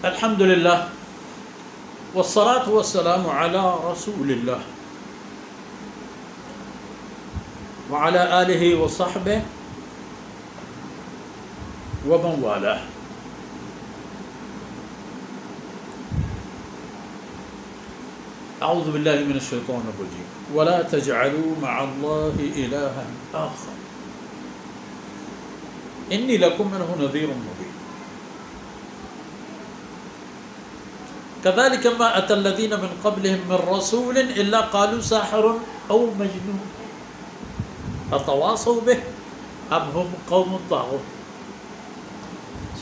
الحمد للہ والصلاة والسلام علی رسول اللہ وعلی آلہ وصحبہ ومن والاه. اعوذ باللہ من الشیطان الرجیم ولا تجعلوا مع اللہ الہا آخر انی لکم منہ نذیر مبین. كذلك ما أتى الذين من قبلهم من رسول إلا قالوا ساحر أو مجنون أتواصوا به أم هم قوم طاغون.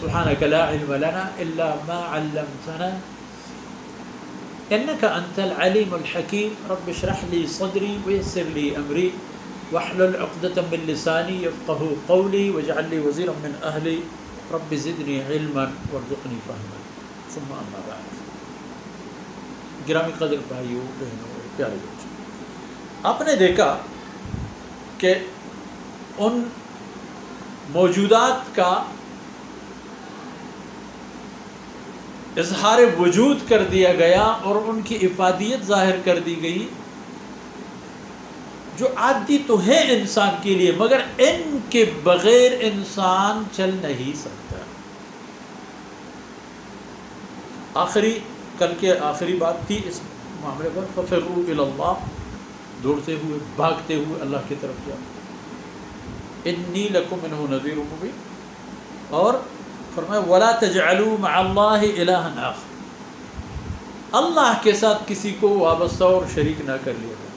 سبحانك لا علم لنا إلا ما علمتنا إنك أنت العليم الحكيم. رب اشرح لي صدري ويسر لي أمري واحلل عقدة من لساني يفقهوا قولي واجعل لي وزيرا من أهلي رب زدني علما وارزقني فهما. ثم أما بعد. گرامی قدر بھائیوں بہنوں اور پیارے بچوں، آپ نے دیکھا کہ ان موجودات کا اظہار وجود کر دیا گیا اور ان کی افادیت ظاہر کر دی گئی جو عادی تو ہے انسان کے لیے، مگر ان کے بغیر انسان چل نہیں سکتا. کل کے آخری بات تھی اس معاملے پر، ففروا الی اللہ، دوڑتے ہوئے بھاگتے ہوئے اللہ کی طرف جاؤ. انی لکم منہ نذیر مبین. اور فرمایا ولا تجعلوا مع اللہ الہا آخر، اللہ کے ساتھ کسی کو وابستہ اور شریک نہ کر لیا جائے.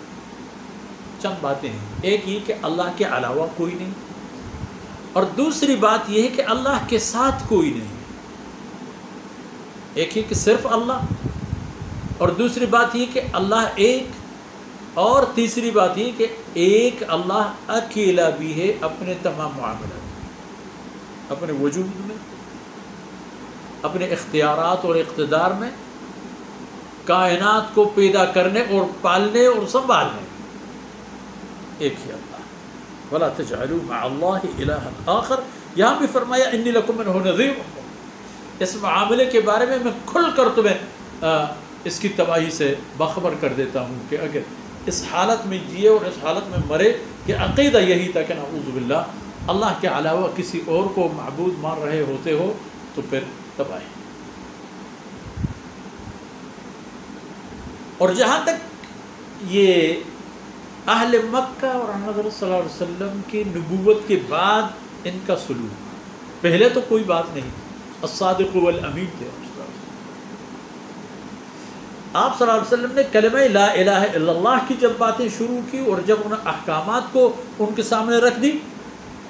چند باتیں ہیں. ایک یہ کہ اللہ کے علاوہ کوئی نہیں، اور دوسری بات یہ ہے کہ اللہ کے ساتھ کوئی نہیں. ایک ہی کہ صرف اللہ، اور دوسری بات یہ کہ اللہ ایک، اور تیسری بات یہ کہ ایک اللہ اکیلا بھی ہے اپنے تمام معاملات، اپنے وجود میں، اپنے اختیارات اور اقتدار میں، کائنات کو پیدا کرنے اور پالنے اور سنبھالنے میں ایک ہی اللہ. ولا تجعلوا مع اللہ الہا آخر. یہاں بھی فرمایا انی لکم منہ نذیر. اس معاملے کے بارے میں کھل کر تمہیں اس کی تباہی سے باخبر کر دیتا ہوں کہ اگر اس حالت میں جیے اور اس حالت میں مرے کہ عقیدہ یہی تھا کہ نعوذ باللہ اللہ کے علاوہ کسی اور کو معبود مان رہے ہوتے ہو تو پھر تباہی. اور جہاں تک یہ اہل مکہ اور حضرت صلی اللہ علیہ وسلم کی نبوت کے بعد ان کا سلوک، پہلے تو کوئی بات نہیں تھی. الصادق والامین تھے آپ صلی اللہ علیہ وسلم نے کلمہ لا الہ الا اللہ کی جب باتیں شروع کی اور جب ان احکامات کو ان کے سامنے رکھ دی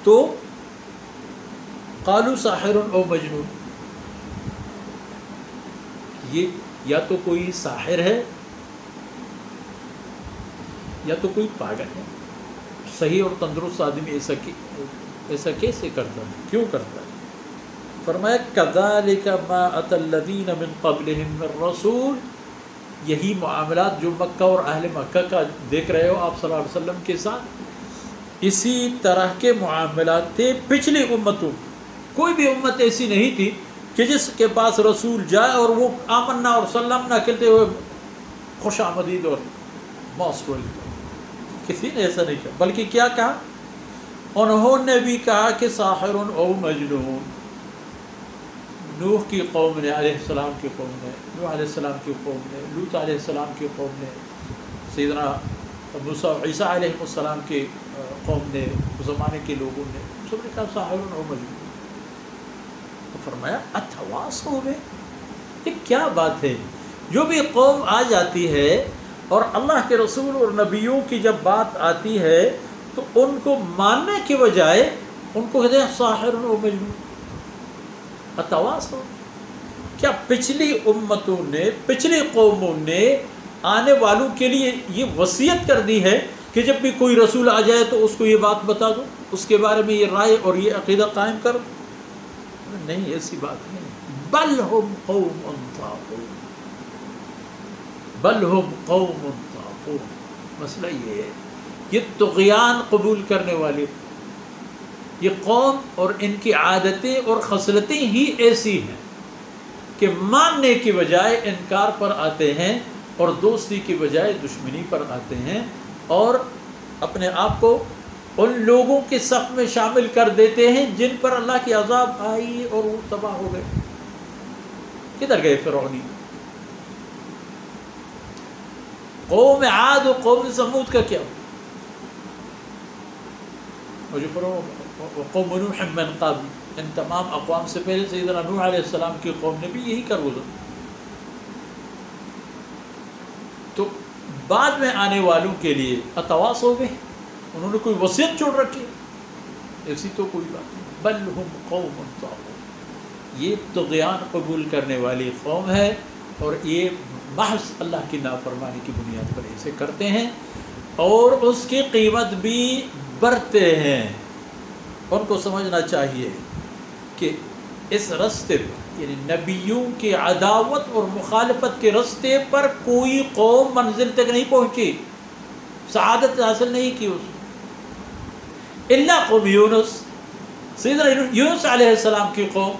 تو قالوا ساحر او مجنون. یہ یا تو کوئی ساحر ہے یا تو کوئی پاگل ہے. صحیح اور تندرست آدمی ایسا کیسے کرتا ہے، کیوں کرتا ہے؟ فرمایا کذالک ما اتی الذین من قبلہم من رسول. یہی معاملات جو مکہ اور اہل مکہ کا دیکھ رہے ہو آپ صلی اللہ علیہ وسلم کے ساتھ، اسی طرح کے معاملات تھے پچھلی امتوں. کوئی بھی امت ایسی نہیں تھی کہ جس کے پاس رسول جائے اور وہ آمنا اور سلمنا کہتے ہوئے خوش آمدید اور موسٹ ویلکم. کسی نے ایسا نہیں کہا، بلکہ کیا کہا؟ انہوں نے بھی کہا کہ ساحر او مجنون. نوح کی قوم نے، علیہ السلام کی قوم نے، نوح علیہ السلام کی قوم نے، لوط علیہ السلام کی قوم نے، سیدنا موسیٰ عیسیٰ علیہ السلام کی قوم نے، اس زمانے کے لوگوں نے سب نے کہا ساحر و مجنون. تو فرمایا اتواصوا بہ. یہ کیا بات ہے؟ جو بھی قوم آ جاتی ہے اور اللہ کے رسول اور نبیوں کی جب بات آتی ہے تو ان کو ماننے کے بجائے ان کو کہتے ہیں ساحر و مجنون. اتواصوا. کیا پچھلی امتوں نے، پچھلی قوموں نے آنے والوں کے لیے یہ وصیت کر دی ہے کہ جب بھی کوئی رسول آ جائے تو اس کو یہ بات بتا دو، اس کے بارے میں یہ رائے اور یہ عقیدہ قائم کرو؟ نہیں، ایسی بات نہیں. بل ہم قوم طاغون. بل ہم قوم طاغون. مسئلہ یہ ہے، یہ طغیان قبول کرنے والے، یہ قوم اور ان کی عادتیں اور خصلتیں ہی ایسی ہیں کہ ماننے کی بجائے انکار پر آتے ہیں اور دوستی کی بجائے دشمنی پر آتے ہیں، اور اپنے آپ کو ان لوگوں کے صف میں شامل کر دیتے ہیں جن پر اللہ کی عذاب آئی اور وہ تباہ ہو گئے۔ کدھر گئے فرعونی؟ قوم عاد و قوم ثمود کا کیا؟ قوم نوح من قبل، ان تمام اقوام سے پہلے سیدنا نوح علیہ السلام کی قوم نے بھی یہی کر گزرا۔ تو بعد میں آنے والوں کے لیے اتواس ہو گئے، انہوں نے کوئی وصیت چھوڑ رکھی، ایسی تو کوئی بات نہیں۔ بل ہم قوم طاغون، یہ طغیان قبول کرنے والی قوم ہے، اور یہ محض اللہ کی نافرمانی کی بنیاد پر ایسے کرتے ہیں، اور اس کی قیمت بھی برتے ہیں۔ ان کو سمجھنا چاہیے کہ اس رستے پر، یعنی نبیوں کی عداوت اور مخالفت کے رستے پر کوئی قوم منزل تک نہیں پہنچی، سعادت حاصل نہیں کی اس میں، الا قوم یونس۔ سیدنا یونس علیہ السلام کی قوم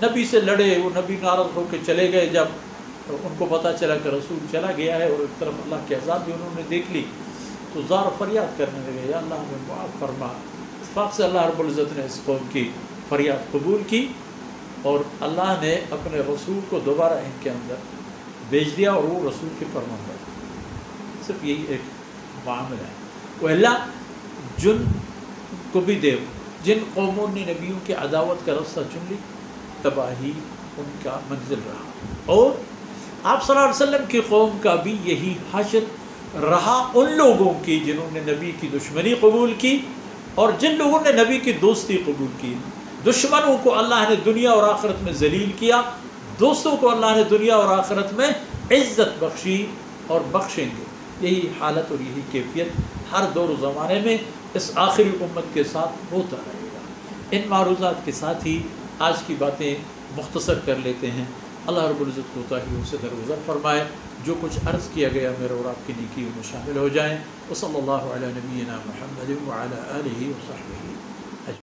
نبی سے لڑے، وہ نبی ناراض ہو کے چلے گئے، جب ان کو پتہ چلا کہ رسول چلا گیا ہے اور ایک طرف اللہ کی عذاب بھی انہوں نے دیکھ لی، تو زار و فریاد کرنے لگے، یا اللہ ہمیں معاف فرما۔ اتفاق سے اللہ رب العزت نے اس قوم کی فریاد قبول کی، اور اللہ نے اپنے رسول کو دوبارہ ان کے اندر بھیج دیا، اور وہ رسول کے فرمان پر۔ صرف یہی ایک معاملہ ہے۔ وہ اللہ جن کو بھی دے، جن قوموں نے نبیوں کی عداوت کا رستہ چن لی، تباہی ان کا منزل رہا، اور آپ صلی اللہ علیہ وسلم کی قوم کا بھی یہی حشر رہا ان لوگوں کی جنہوں نے نبی کی دشمنی قبول کی، اور جن لوگوں نے نبی کی دوستی قبول کی۔ دشمنوں کو اللہ نے دنیا اور آخرت میں ذلیل کیا، دوستوں کو اللہ نے دنیا اور آخرت میں عزت بخشی اور بخشیں گے۔ یہی حالت اور یہی کیفیت ہر دور و زمانے میں اس آخری امت کے ساتھ ہوتا رہے گا۔ ان معروضات کے ساتھ ہی آج کی باتیں مختصر کر لیتے ہیں۔ اللہ رب العزت کوتاہیوں سے درگزر فرمائے، جو کچھ عرض کیا گیا میرے اور آپ کی نیکیوں میں شامل ہو جائیں۔ وصلی اللہ علی نبینا محمد وعلی آلہ وصحبہ۔